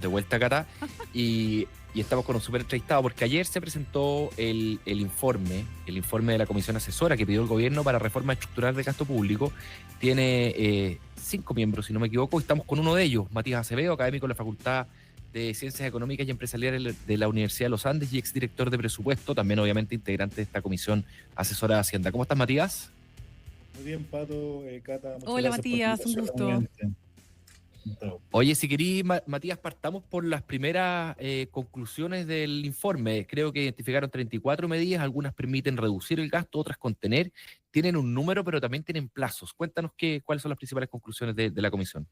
De vuelta, Cata, y estamos con un súper entrevistado porque ayer se presentó el informe de la comisión asesora que pidió el gobierno para reforma estructural de gasto público. Tiene 5 miembros, si no me equivoco, y estamos con uno de ellos, Matías Acevedo, académico de la Facultad de Ciencias Económicas y Empresariales de la Universidad de los Andes y exdirector de presupuesto, también obviamente integrante de esta comisión asesora de Hacienda. ¿Cómo estás, Matías? Muy bien, Pato, Cata, muchas Hola gracias por la Matías, un invitación gusto. nuevamente. Oye, si querí, Matías, partamos por las primeras conclusiones del informe. Creo que identificaron 34 medidas, algunas permiten reducir el gasto, otras contener. Tienen un número, pero también tienen plazos. Cuéntanos cuáles son las principales conclusiones de la comisión.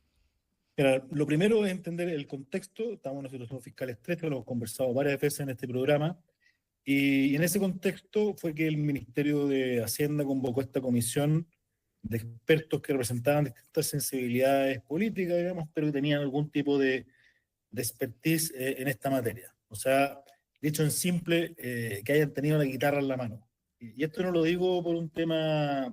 Mira, lo primero es entender el contexto. Estamos en una situación fiscal estrecha, lo hemos conversado varias veces en este programa, y en ese contexto fue que el Ministerio de Hacienda convocó esta comisión de expertos que representaban distintas sensibilidades políticas, digamos, pero que tenían algún tipo de expertise en esta materia. O sea, dicho en simple, que hayan tenido la guitarra en la mano. Y esto no lo digo por un tema,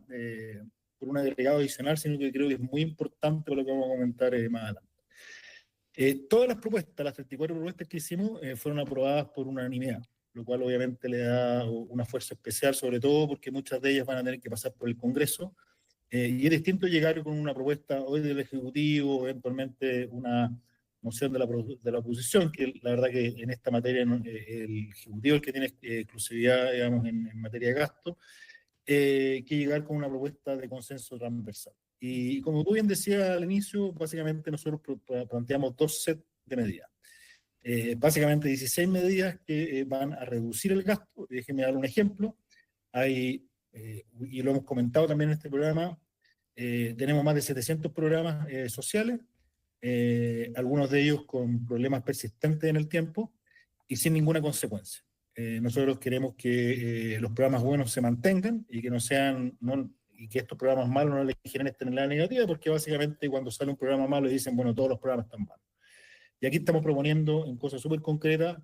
por un agregado adicional, sino que creo que es muy importante por lo que vamos a comentar más adelante. Todas las propuestas, las 34 propuestas que hicimos, fueron aprobadas por unanimidad, lo cual obviamente le da una fuerza especial, sobre todo porque muchas de ellas van a tener que pasar por el Congreso, y es distinto llegar con una propuesta hoy del Ejecutivo, eventualmente una moción de la oposición, que la verdad que en esta materia el Ejecutivo es el que tiene exclusividad, digamos, en materia de gasto, que llegar con una propuesta de consenso transversal. Y como tú bien decías al inicio, básicamente nosotros planteamos dos sets de medidas. Básicamente 16 medidas que van a reducir el gasto. Déjenme dar un ejemplo. Hay, y lo hemos comentado también en este programa, tenemos más de 700 programas sociales, algunos de ellos con problemas persistentes en el tiempo y sin ninguna consecuencia. Nosotros queremos que los programas buenos se mantengan y que no sean, y que estos programas malos no les generen externalidad negativa, porque básicamente cuando sale un programa malo dicen, bueno, todos los programas están malos. Y aquí estamos proponiendo, en cosas súper concretas,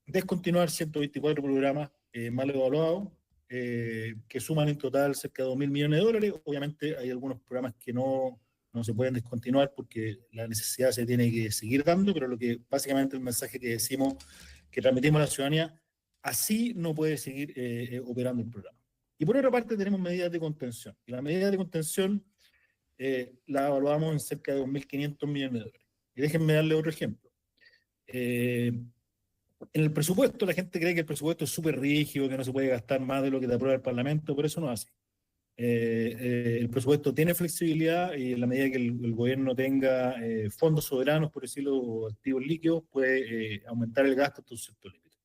descontinuar 124 programas mal evaluados, que suman en total cerca de $2.000 millones. Obviamente hay algunos programas que no se pueden descontinuar porque la necesidad se tiene que seguir dando, pero lo que básicamente el mensaje que decimos, que transmitimos a la ciudadanía, así no puede seguir operando el programa. Y por otra parte tenemos medidas de contención. Y las medidas de contención las evaluamos en cerca de $2.500 millones. Y déjenme darle otro ejemplo. En el presupuesto, la gente cree que el presupuesto es súper rígido, que no se puede gastar más de lo que te aprueba el Parlamento, pero eso no es así. El presupuesto tiene flexibilidad y en la medida que el gobierno tenga fondos soberanos, por decirlo, o activos líquidos, puede aumentar el gasto hasta un cierto límite.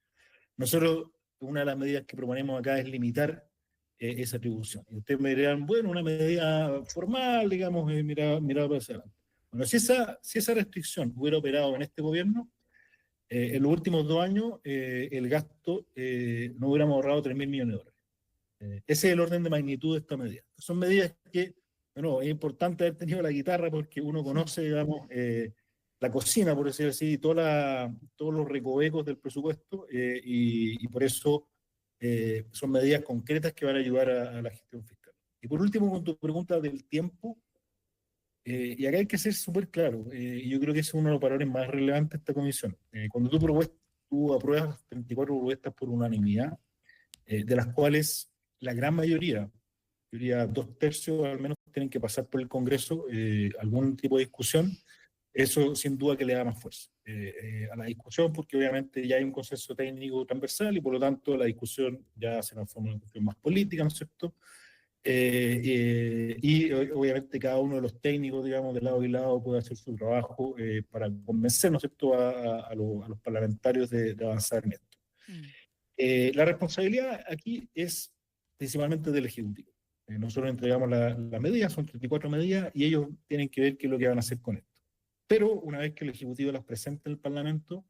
Nosotros, una de las medidas que proponemos acá es limitar esa atribución. Y ustedes me dirán, bueno, una medida formal, digamos, mirada para hacia adelante. Bueno, si esa restricción hubiera operado en este gobierno, en los últimos 2 años el gasto no hubiéramos ahorrado $3.000 millones. Ese es el orden de magnitud de esta medida. Son medidas que, bueno, es importante haber tenido la guitarra porque uno conoce, digamos, la cocina, por decirlo así, todos los recovecos del presupuesto, y por eso son medidas concretas que van a ayudar a la gestión fiscal. Y por último, con tu pregunta del tiempo, y acá hay que ser súper claro, y yo creo que ese es uno de los valores más relevantes de esta comisión. Cuando tú apruebas 34 propuestas por unanimidad, de las cuales la gran mayoría, yo diría 2/3 al menos, tienen que pasar por el Congreso, algún tipo de discusión, eso sin duda que le da más fuerza a la discusión, porque obviamente ya hay un consenso técnico transversal y por lo tanto la discusión ya se transforma en una cuestión más política, ¿no es cierto? Y obviamente cada uno de los técnicos, digamos, de lado y lado puede hacer su trabajo para convencer, ¿no es cierto?, a los parlamentarios de avanzar en esto. La responsabilidad aquí es principalmente del Ejecutivo. Nosotros entregamos las medidas, son 34 medidas, y ellos tienen que ver qué es lo que van a hacer con esto. Pero una vez que el Ejecutivo las presente en el Parlamento,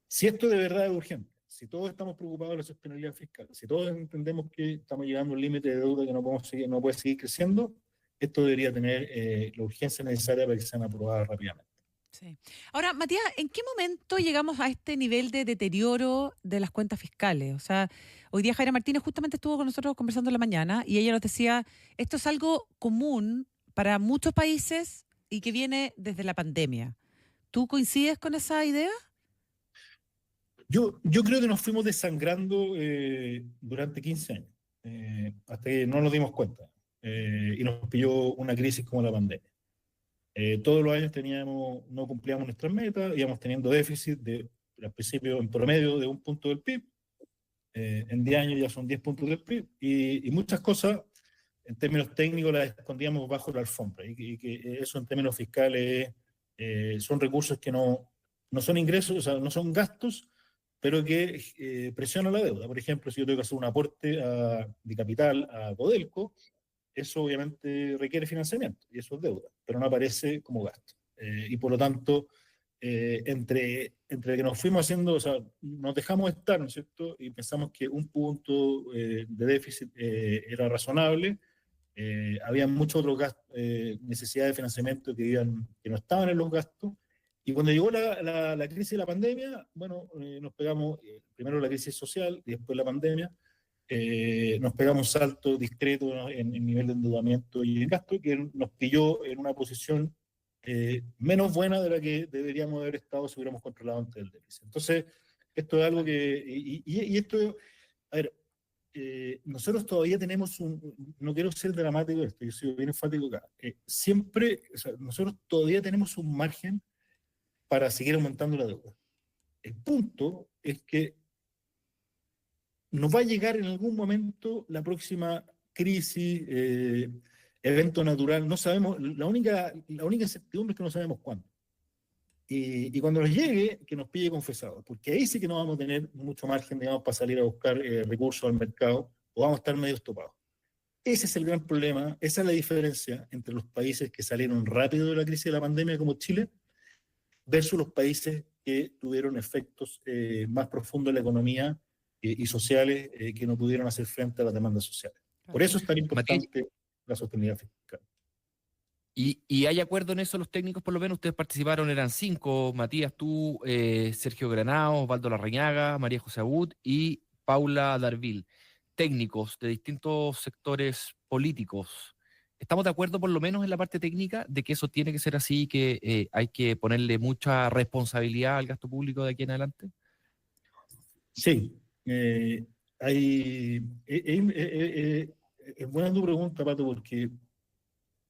si esto de verdad es urgente, si todos estamos preocupados de la sostenibilidad fiscal, si todos entendemos que estamos llegando a un límite de deuda que no puede seguir creciendo, esto debería tener la urgencia necesaria para que sean aprobadas rápidamente. Sí. Ahora, Matías, ¿en qué momento llegamos a este nivel de deterioro de las cuentas fiscales? O sea, hoy día Jaira Martínez justamente estuvo con nosotros conversando en la mañana y ella nos decía, esto es algo común para muchos países y que viene desde la pandemia. ¿Tú coincides con esa idea? Yo creo que nos fuimos desangrando durante 15 años, hasta que no nos dimos cuenta, y nos pilló una crisis como la pandemia. Todos los años no cumplíamos nuestras metas, íbamos teniendo déficit al principio en promedio de 1 punto del PIB, en 10 años ya son 10 puntos del PIB, y muchas cosas en términos técnicos las escondíamos bajo la alfombra, y que eso en términos fiscales son recursos que no son ingresos, o sea, no son gastos, pero que presionan la deuda. Por ejemplo, si yo tengo que hacer un aporte de capital a Codelco, eso obviamente requiere financiamiento, y eso es deuda, pero no aparece como gasto. Y por lo tanto, entre que nos fuimos haciendo, o sea, nos dejamos estar, ¿no es cierto? Y pensamos que 1 punto de déficit era razonable. Había muchos otros gastos, necesidades de financiamiento que no estaban en los gastos. Y cuando llegó la crisis de la pandemia, bueno, nos pegamos, primero la crisis social y después la pandemia, nos pegamos un salto discreto, ¿no?, en nivel de endeudamiento y en gasto, que nos pilló en una posición menos buena de la que deberíamos haber estado si hubiéramos controlado antes del déficit. Entonces, esto es algo que, y esto, a ver, nosotros todavía tenemos no quiero ser dramático de esto, yo soy bien enfático acá, siempre, o sea, nosotros todavía tenemos un margen para seguir aumentando la deuda. El punto es que nos va a llegar en algún momento la próxima crisis, evento natural, no sabemos, la única incertidumbre es que no sabemos cuándo. Y cuando nos llegue, que nos pille confesados, porque ahí sí que no vamos a tener mucho margen, digamos, para salir a buscar recursos al mercado, o vamos a estar medio estopados. Ese es el gran problema, esa es la diferencia entre los países que salieron rápido de la crisis de la pandemia, como Chile, versus los países que tuvieron efectos más profundos en la economía y sociales, que no pudieron hacer frente a las demandas sociales. Por eso es tan importante la sostenibilidad fiscal. ¿Y hay acuerdo en eso los técnicos? Por lo menos ustedes participaron, eran 5: Matías, tú, Sergio Granados, Osvaldo Larrañaga, María José Abud y Paula Darvil, técnicos de distintos sectores políticos. ¿Estamos de acuerdo por lo menos en la parte técnica de que eso tiene que ser así, que hay que ponerle mucha responsabilidad al gasto público de aquí en adelante? Sí, es buena tu pregunta, Pato, porque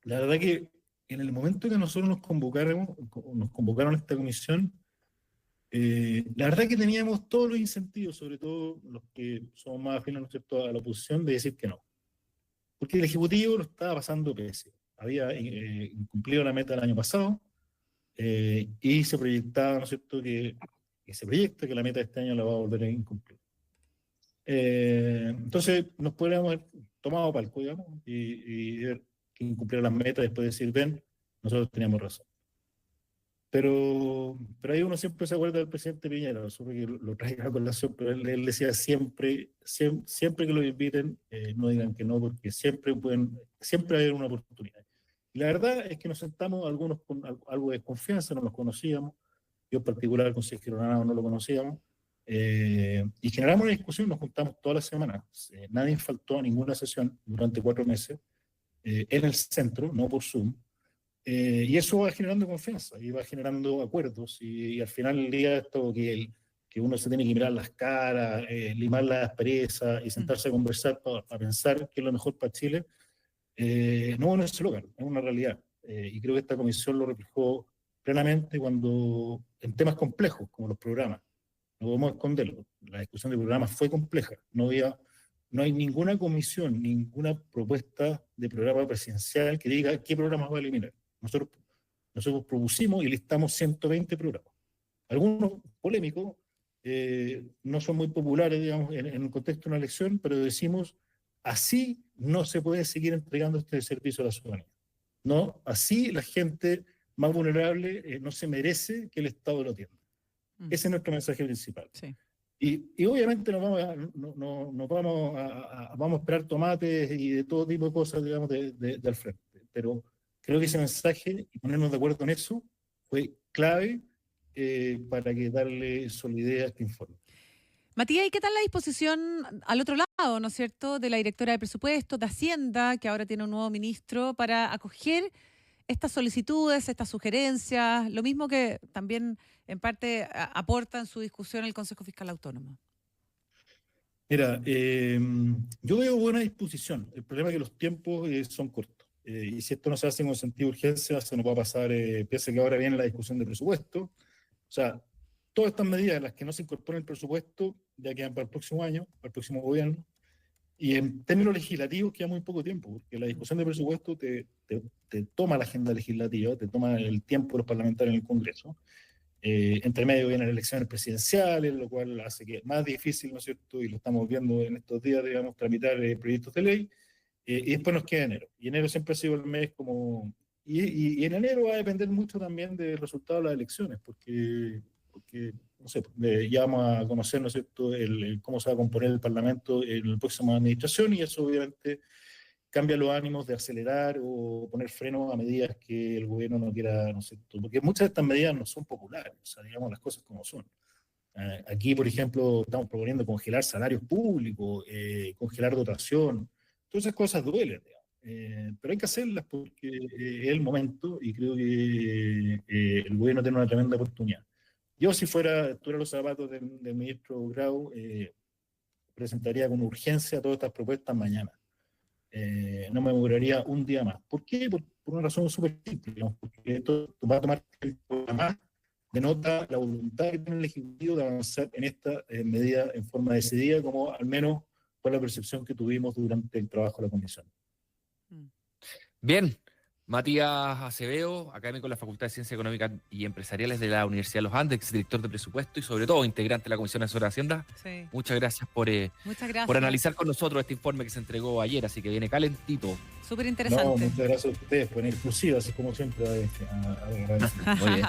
la verdad que en el momento que nosotros nos convocaron a esta comisión, la verdad que teníamos todos los incentivos, sobre todo los que somos más afines, ¿no es cierto?, a la oposición, de decir que no. Porque el Ejecutivo lo estaba pasando pésimo. Había incumplido la meta del año pasado, y se proyectaba, ¿no es cierto?, que se proyecta que la meta de este año la va a volver a incumplir. Entonces nos podríamos haber tomado palco, digamos, y ver que incumpliera las metas, después de decir, ven, nosotros teníamos razón. Pero ahí uno siempre se acuerda del presidente Piñera, supe que lo traiga a colación, pero él decía siempre que lo inviten, no digan que no, porque siempre va a haber una oportunidad. Y la verdad es que nos sentamos algunos con algo de desconfianza, no los conocíamos, yo en particular con Sergio Granado no lo conocíamos, y generamos una discusión, nos juntamos todas las semanas, nadie faltó a ninguna sesión durante 4 meses, en el centro, no por Zoom, y eso va generando confianza y va generando acuerdos, y al final del día esto que uno se tiene que mirar las caras, limar las asperezas y sentarse a conversar para pensar qué es lo mejor para Chile, no es eslogan, es una realidad, y creo que esta comisión lo reflejó plenamente cuando en temas complejos como los programas, no podemos esconderlo, la discusión de programas fue compleja, no hay ninguna comisión, ninguna propuesta de programa presidencial que diga qué programas va a eliminar. Nosotros propusimos y listamos 120 programas. Algunos polémicos, no son muy populares, digamos, en el contexto de una elección, pero decimos, así no se puede seguir entregando este servicio a la ciudadanía. No, así la gente más vulnerable no se merece que el Estado lo atienda. Ese es nuestro mensaje principal. Sí. Y obviamente vamos a esperar tomates y de todo tipo de cosas, digamos, al frente. Pero creo que ese mensaje y ponernos de acuerdo en eso fue clave, para que darle solidez a este informe. Matías, ¿y qué tal la disposición al otro lado, ¿no es cierto?, de la directora de presupuestos, de Hacienda, que ahora tiene un nuevo ministro, para acoger estas solicitudes, estas sugerencias, lo mismo que también en parte aporta en su discusión el Consejo Fiscal Autónomo? Mira, yo veo buena disposición. El problema es que los tiempos son cortos. Y si esto no se hace con sentido de urgencia, se nos va a pasar, piensa que ahora viene la discusión de presupuesto. O sea, todas estas medidas en las que no se incorpora el presupuesto ya quedan para el próximo año, para el próximo gobierno. Y en términos legislativos queda muy poco tiempo, porque la discusión de presupuesto te toma la agenda legislativa, te toma el tiempo de los parlamentarios en el Congreso. Entre medio vienen elecciones presidenciales, lo cual hace que es más difícil, ¿no es cierto? Y lo estamos viendo en estos días, digamos, tramitar proyectos de ley. Y después nos queda enero. Y enero siempre ha sido el mes como... Y en enero va a depender mucho también del resultado de las elecciones, porque no sé, ya vamos a conocer, ¿no es cierto?, cómo se va a componer el Parlamento en la próxima administración, y eso obviamente cambia los ánimos de acelerar o poner freno a medidas que el gobierno no quiera, ¿no es cierto? Porque muchas de estas medidas no son populares, o sea, digamos las cosas como son. Aquí, por ejemplo, estamos proponiendo congelar salarios públicos, congelar dotación, todas esas cosas duelen, digamos. Pero hay que hacerlas porque es el momento, y creo que el gobierno tiene una tremenda oportunidad. Yo, si tuviera los zapatos del ministro Grau, presentaría con urgencia todas estas propuestas mañana. No me demoraría un día más. ¿Por qué? Por una razón súper simple, digamos, porque esto va a tomar tiempo más, denota la voluntad que tiene el Ejecutivo de avanzar en esta medida en forma decidida, como al menos fue la percepción que tuvimos durante el trabajo de la Comisión. Bien, Matías Acevedo, académico de la Facultad de Ciencias Económicas y Empresariales de la Universidad de los Andes, director de presupuesto y sobre todo integrante de la Comisión Asesora de Hacienda. Sí. Muchas gracias por analizar con nosotros este informe que se entregó ayer, así que viene calentito. Súper interesante. No, muchas gracias a ustedes por ir exclusiva, así como siempre. Muy bien.